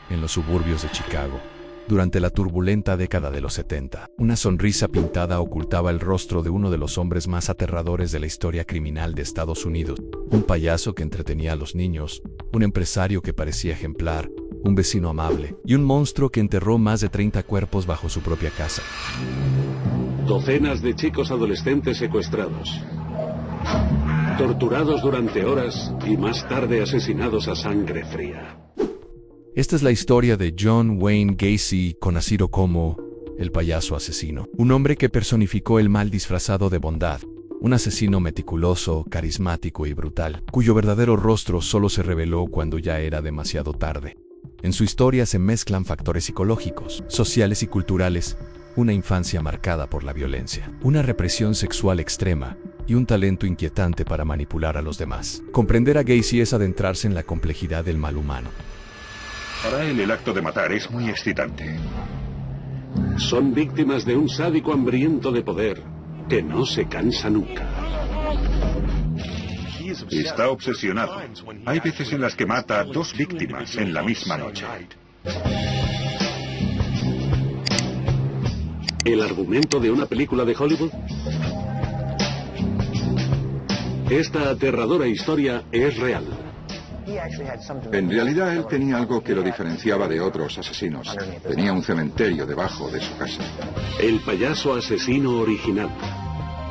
en los suburbios de Chicago. Durante la turbulenta década de los 70, una sonrisa pintada ocultaba el rostro de uno de los hombres más aterradores de la historia criminal de Estados Unidos. Un payaso que entretenía a los niños, un empresario que parecía ejemplar, un vecino amable y un monstruo que enterró más de 30 cuerpos bajo su propia casa. Docenas de chicos adolescentes secuestrados, torturados durante horas y más tarde asesinados a sangre fría. Esta es la historia de John Wayne Gacy, conocido como el payaso asesino. Un hombre que personificó el mal disfrazado de bondad. Un asesino meticuloso, carismático y brutal, cuyo verdadero rostro solo se reveló cuando ya era demasiado tarde. En su historia se mezclan factores psicológicos, sociales y culturales, una infancia marcada por la violencia, una represión sexual extrema y un talento inquietante para manipular a los demás. Comprender a Gacy es adentrarse en la complejidad del mal humano. Para él el acto de matar es muy excitante. Son víctimas de un sádico hambriento de poder que no se cansa nunca. Está obsesionado. Hay veces en las que mata a 2 víctimas en la misma noche. ¿El argumento de una película de Hollywood? Esta aterradora historia es real. En realidad él tenía algo que lo diferenciaba de otros asesinos. Tenía un cementerio debajo de su casa. El payaso asesino original.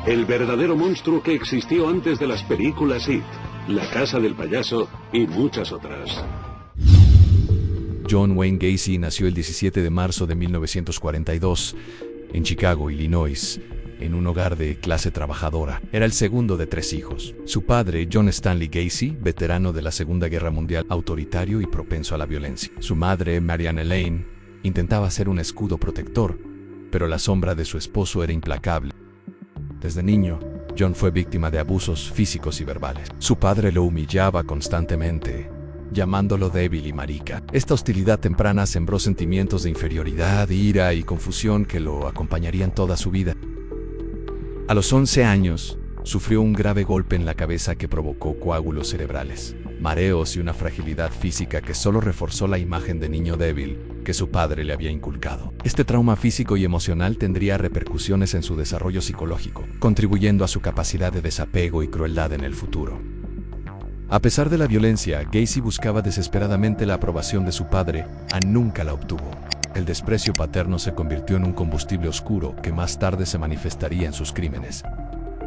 El verdadero monstruo que existió antes de las películas It, La casa del payaso y muchas otras. John Wayne Gacy nació el 17 de marzo de 1942 en Chicago, Illinois, en un hogar de clase trabajadora. Era el segundo de 3 hijos. Su padre, John Stanley Gacy, veterano de la Segunda Guerra Mundial, autoritario y propenso a la violencia. Su madre, Marianne Elaine, intentaba ser un escudo protector, pero la sombra de su esposo era implacable. Desde niño, John fue víctima de abusos físicos y verbales. Su padre lo humillaba constantemente, llamándolo débil y marica. Esta hostilidad temprana sembró sentimientos de inferioridad, ira y confusión que lo acompañarían toda su vida. A los 11 años, sufrió un grave golpe en la cabeza que provocó coágulos cerebrales, mareos y una fragilidad física que solo reforzó la imagen de niño débil que su padre le había inculcado. Este trauma físico y emocional tendría repercusiones en su desarrollo psicológico, contribuyendo a su capacidad de desapego y crueldad en el futuro. A pesar de la violencia, Gacy buscaba desesperadamente la aprobación de su padre, nunca la obtuvo. El desprecio paterno se convirtió en un combustible oscuro que más tarde se manifestaría en sus crímenes.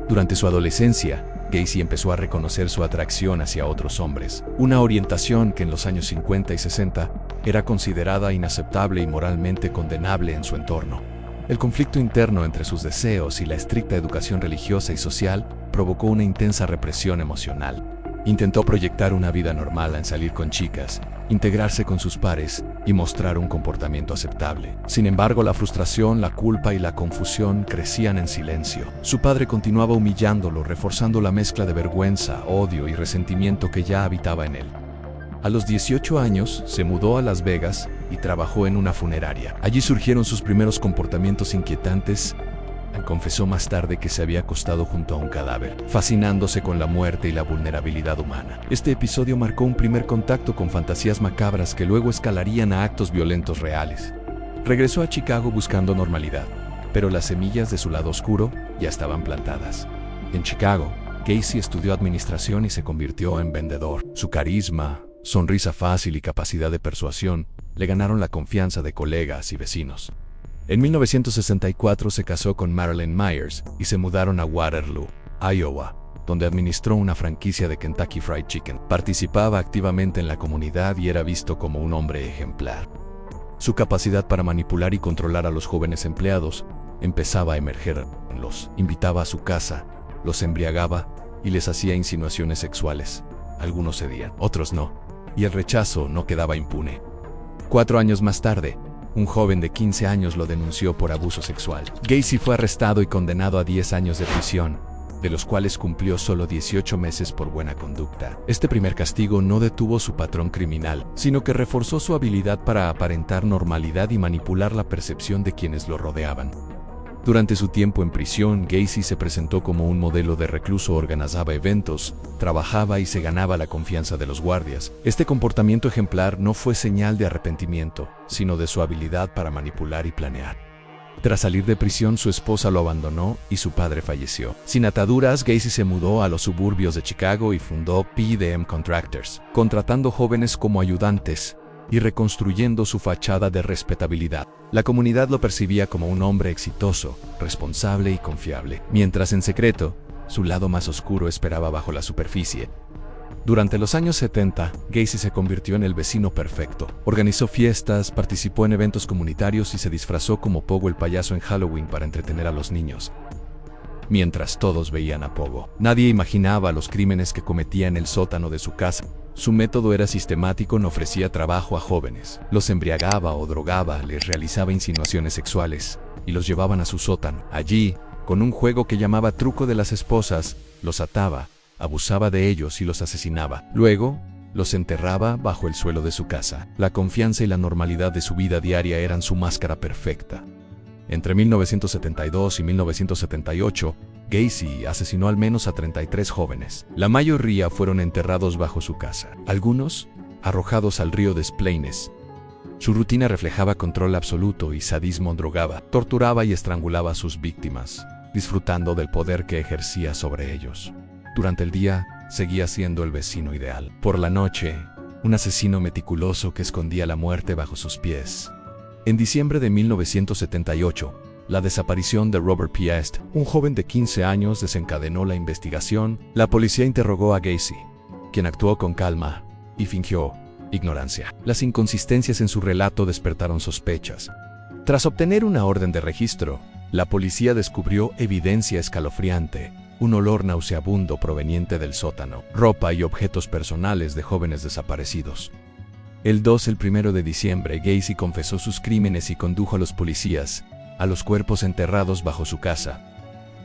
Durante su adolescencia, Gacy empezó a reconocer su atracción hacia otros hombres, una orientación que en los años 50 y 60 era considerada inaceptable y moralmente condenable en su entorno. El conflicto interno entre sus deseos y la estricta educación religiosa y social provocó una intensa represión emocional. Intentó proyectar una vida normal al salir con chicas, integrarse con sus pares y mostrar un comportamiento aceptable. Sin embargo, la frustración, la culpa y la confusión crecían en silencio. Su padre continuaba humillándolo, reforzando la mezcla de vergüenza, odio y resentimiento que ya habitaba en él. A los 18 años, se mudó a Las Vegas y trabajó en una funeraria. Allí surgieron sus primeros comportamientos inquietantes. Confesó más tarde que se había acostado junto a un cadáver, fascinándose con la muerte y la vulnerabilidad humana. Este episodio marcó un primer contacto con fantasías macabras que luego escalarían a actos violentos reales. Regresó a Chicago buscando normalidad, pero las semillas de su lado oscuro ya estaban plantadas. En Chicago, Gacy estudió administración y se convirtió en vendedor. Su carisma, sonrisa fácil y capacidad de persuasión le ganaron la confianza de colegas y vecinos. En 1964 se casó con Marilyn Myers y se mudaron a Waterloo, Iowa, donde administró una franquicia de Kentucky Fried Chicken. Participaba activamente en la comunidad y era visto como un hombre ejemplar. Su capacidad para manipular y controlar a los jóvenes empleados empezaba a emerger. Los invitaba a su casa, los embriagaba y les hacía insinuaciones sexuales. Algunos cedían, otros no, y el rechazo no quedaba impune. 4 años más tarde, un joven de 15 años lo denunció por abuso sexual. Gacy fue arrestado y condenado a 10 años de prisión, de los cuales cumplió solo 18 meses por buena conducta. Este primer castigo no detuvo su patrón criminal, sino que reforzó su habilidad para aparentar normalidad y manipular la percepción de quienes lo rodeaban. Durante su tiempo en prisión, Gacy se presentó como un modelo de recluso, organizaba eventos, trabajaba y se ganaba la confianza de los guardias. Este comportamiento ejemplar no fue señal de arrepentimiento, sino de su habilidad para manipular y planear. Tras salir de prisión, su esposa lo abandonó y su padre falleció. Sin ataduras, Gacy se mudó a los suburbios de Chicago y fundó PDM Contractors, contratando jóvenes como ayudantes y reconstruyendo su fachada de respetabilidad. La comunidad lo percibía como un hombre exitoso, responsable y confiable, mientras en secreto, su lado más oscuro esperaba bajo la superficie. Durante los años 70, Gacy se convirtió en el vecino perfecto. Organizó fiestas, participó en eventos comunitarios y se disfrazó como Pogo el payaso en Halloween para entretener a los niños. Mientras todos veían a Pogo, nadie imaginaba los crímenes que cometía en el sótano de su casa. Su método era sistemático, no ofrecía trabajo a jóvenes. Los embriagaba o drogaba, les realizaba insinuaciones sexuales y los llevaban a su sótano. Allí, con un juego que llamaba truco de las esposas, los ataba, abusaba de ellos y los asesinaba. Luego, los enterraba bajo el suelo de su casa. La confianza y la normalidad de su vida diaria eran su máscara perfecta. Entre 1972 y 1978, Gacy asesinó al menos a 33 jóvenes. La mayoría fueron enterrados bajo su casa, algunos arrojados al río Des Plaines. Su rutina reflejaba control absoluto y sadismo. Drogaba, torturaba y estrangulaba a sus víctimas, disfrutando del poder que ejercía sobre ellos. Durante el día, seguía siendo el vecino ideal. Por la noche, un asesino meticuloso que escondía la muerte bajo sus pies. En diciembre de 1978, la desaparición de Robert Piest, un joven de 15 años, desencadenó la investigación. La policía interrogó a Gacy, quien actuó con calma y fingió ignorancia. Las inconsistencias en su relato despertaron sospechas. Tras obtener una orden de registro, la policía descubrió evidencia escalofriante: un olor nauseabundo proveniente del sótano, ropa y objetos personales de jóvenes desaparecidos. El 1 de diciembre, Gacy confesó sus crímenes y condujo a los policías a los cuerpos enterrados bajo su casa.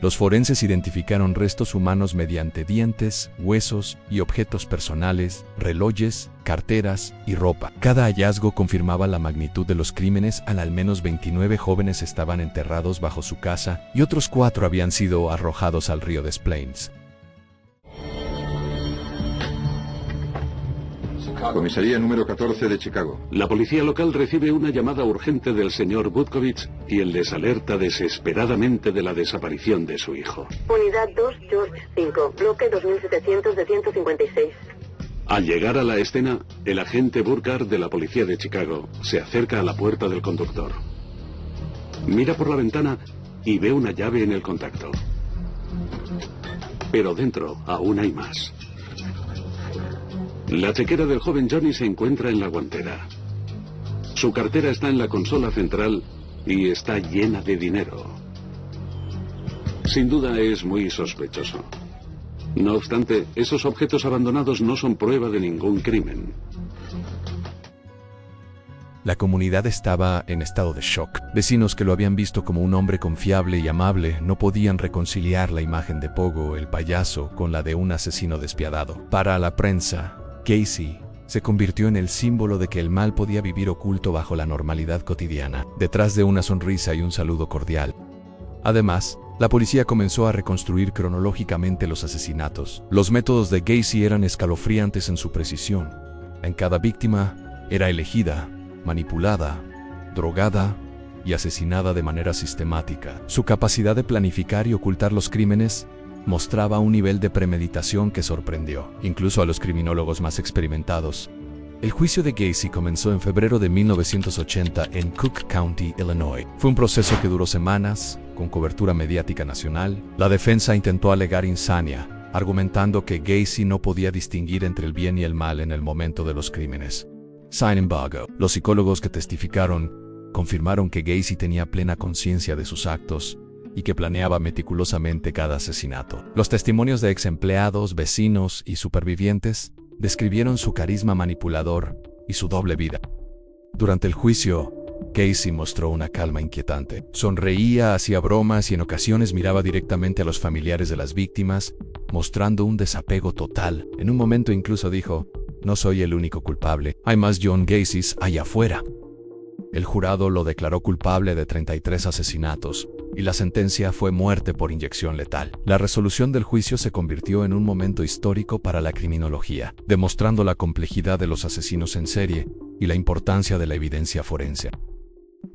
Los forenses identificaron restos humanos mediante dientes, huesos y objetos personales, relojes, carteras y ropa. Cada hallazgo confirmaba la magnitud de los crímenes. Al menos 29 jóvenes estaban enterrados bajo su casa y otros 4 habían sido arrojados al río Des Plaines. Comisaría número 14 de Chicago. La policía local recibe una llamada urgente del señor Butkovich, quien les alerta desesperadamente de la desaparición de su hijo. Unidad 2, George 5, bloque 2700 de 156. Al llegar a la escena, el agente Burkhardt de la policía de Chicago se acerca a la puerta del conductor. Mira por la ventana y ve una llave en el contacto. Pero dentro aún hay más. La chequera del joven Johnny se encuentra en la guantera. Su cartera está en la consola central y está llena de dinero. Sin duda es muy sospechoso. No obstante, esos objetos abandonados no son prueba de ningún crimen. La comunidad estaba en estado de shock. Vecinos que lo habían visto como un hombre confiable y amable no podían reconciliar la imagen de Pogo, el payaso, con la de un asesino despiadado. Para la prensa, Gacy se convirtió en el símbolo de que el mal podía vivir oculto bajo la normalidad cotidiana, detrás de una sonrisa y un saludo cordial. Además, la policía comenzó a reconstruir cronológicamente los asesinatos. Los métodos de Gacy eran escalofriantes en su precisión. En cada víctima era elegida, manipulada, drogada y asesinada de manera sistemática. Su capacidad de planificar y ocultar los crímenes mostraba un nivel de premeditación que sorprendió, incluso a los criminólogos más experimentados. El juicio de Gacy comenzó en febrero de 1980 en Cook County, Illinois. Fue un proceso que duró semanas, con cobertura mediática nacional. La defensa intentó alegar insania, argumentando que Gacy no podía distinguir entre el bien y el mal en el momento de los crímenes. Sin embargo, los psicólogos que testificaron confirmaron que Gacy tenía plena conciencia de sus actos y que planeaba meticulosamente cada asesinato. Los testimonios de ex empleados, vecinos y supervivientes describieron su carisma manipulador y su doble vida. Durante el juicio, Gacy mostró una calma inquietante. Sonreía, hacía bromas y en ocasiones miraba directamente a los familiares de las víctimas, mostrando un desapego total. En un momento incluso dijo: "No soy el único culpable, hay más John Gacys allá afuera". El jurado lo declaró culpable de 33 asesinatos, y la sentencia fue muerte por inyección letal. La resolución del juicio se convirtió en un momento histórico para la criminología, demostrando la complejidad de los asesinos en serie y la importancia de la evidencia forense.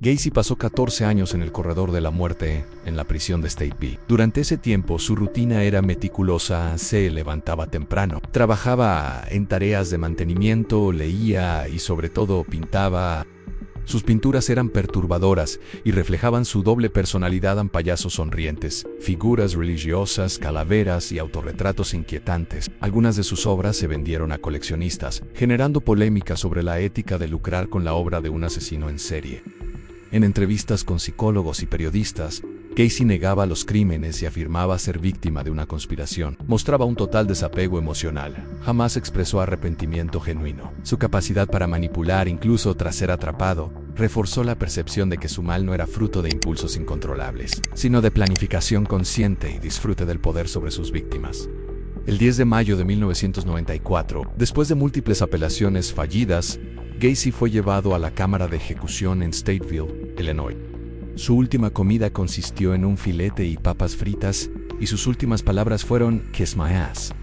Gacy pasó 14 años en el corredor de la muerte en la prisión de Stateville. Durante ese tiempo, su rutina era meticulosa, se levantaba temprano, trabajaba en tareas de mantenimiento, leía y sobre todo pintaba. Sus pinturas eran perturbadoras y reflejaban su doble personalidad en payasos sonrientes, figuras religiosas, calaveras y autorretratos inquietantes. Algunas de sus obras se vendieron a coleccionistas, generando polémica sobre la ética de lucrar con la obra de un asesino en serie. En entrevistas con psicólogos y periodistas, Gacy negaba los crímenes y afirmaba ser víctima de una conspiración. Mostraba un total desapego emocional. Jamás expresó arrepentimiento genuino. Su capacidad para manipular, incluso tras ser atrapado, reforzó la percepción de que su mal no era fruto de impulsos incontrolables, sino de planificación consciente y disfrute del poder sobre sus víctimas. El 10 de mayo de 1994, después de múltiples apelaciones fallidas, Gacy fue llevado a la cámara de ejecución en Stateville, Illinois. Su última comida consistió en un filete y papas fritas, y sus últimas palabras fueron "Kiss my ass".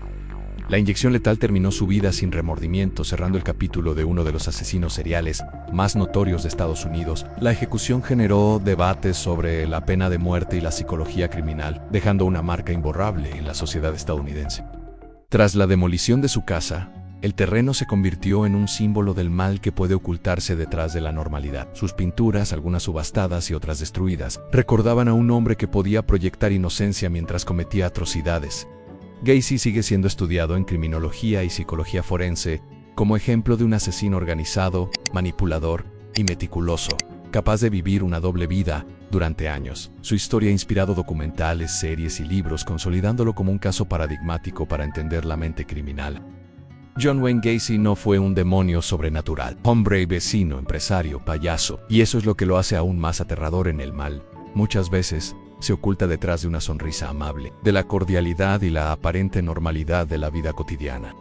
La inyección letal terminó su vida sin remordimiento, cerrando el capítulo de uno de los asesinos seriales más notorios de Estados Unidos. La ejecución generó debates sobre la pena de muerte y la psicología criminal, dejando una marca imborrable en la sociedad estadounidense. Tras la demolición de su casa, el terreno se convirtió en un símbolo del mal que puede ocultarse detrás de la normalidad. Sus pinturas, algunas subastadas y otras destruidas, recordaban a un hombre que podía proyectar inocencia mientras cometía atrocidades. Gacy sigue siendo estudiado en criminología y psicología forense como ejemplo de un asesino organizado, manipulador y meticuloso, capaz de vivir una doble vida durante años. Su historia ha inspirado documentales, series y libros, consolidándolo como un caso paradigmático para entender la mente criminal. John Wayne Gacy no fue un demonio sobrenatural, hombre, vecino, empresario, payaso, y eso es lo que lo hace aún más aterrador en el mal. Muchas veces se oculta detrás de una sonrisa amable, de la cordialidad y la aparente normalidad de la vida cotidiana.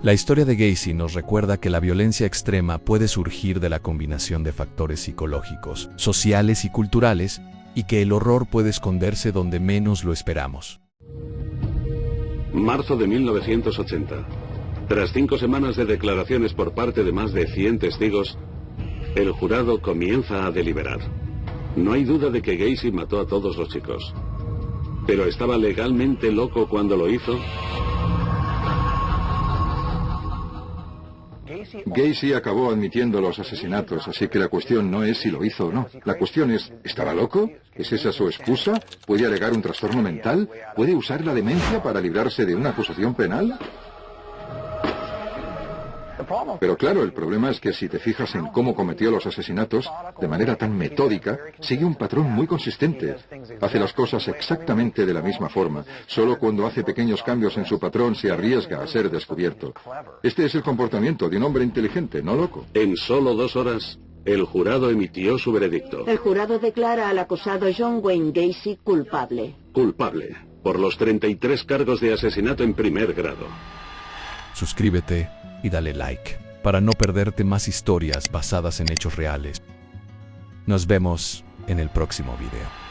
La historia de Gacy nos recuerda que la violencia extrema puede surgir de la combinación de factores psicológicos, sociales y culturales, y que el horror puede esconderse donde menos lo esperamos. Marzo de 1980. Tras 5 semanas de declaraciones por parte de más de 100 testigos, el jurado comienza a deliberar. No hay duda de que Gacy mató a todos los chicos. ¿Pero estaba legalmente loco cuando lo hizo? Gacy acabó admitiendo los asesinatos, así que la cuestión no es si lo hizo o no. La cuestión es, ¿estaba loco? ¿Es esa su excusa? ¿Puede alegar un trastorno mental? ¿Puede usar la demencia para librarse de una acusación penal? Pero claro, el problema es que si te fijas en cómo cometió los asesinatos, de manera tan metódica, sigue un patrón muy consistente. Hace las cosas exactamente de la misma forma. Solo cuando hace pequeños cambios en su patrón se arriesga a ser descubierto. Este es el comportamiento de un hombre inteligente, no loco. En solo 2 horas, el jurado emitió su veredicto. El jurado declara al acusado John Wayne Gacy culpable. Culpable por los 33 cargos de asesinato en primer grado. Suscríbete y dale like para no perderte más historias basadas en hechos reales. Nos vemos en el próximo video.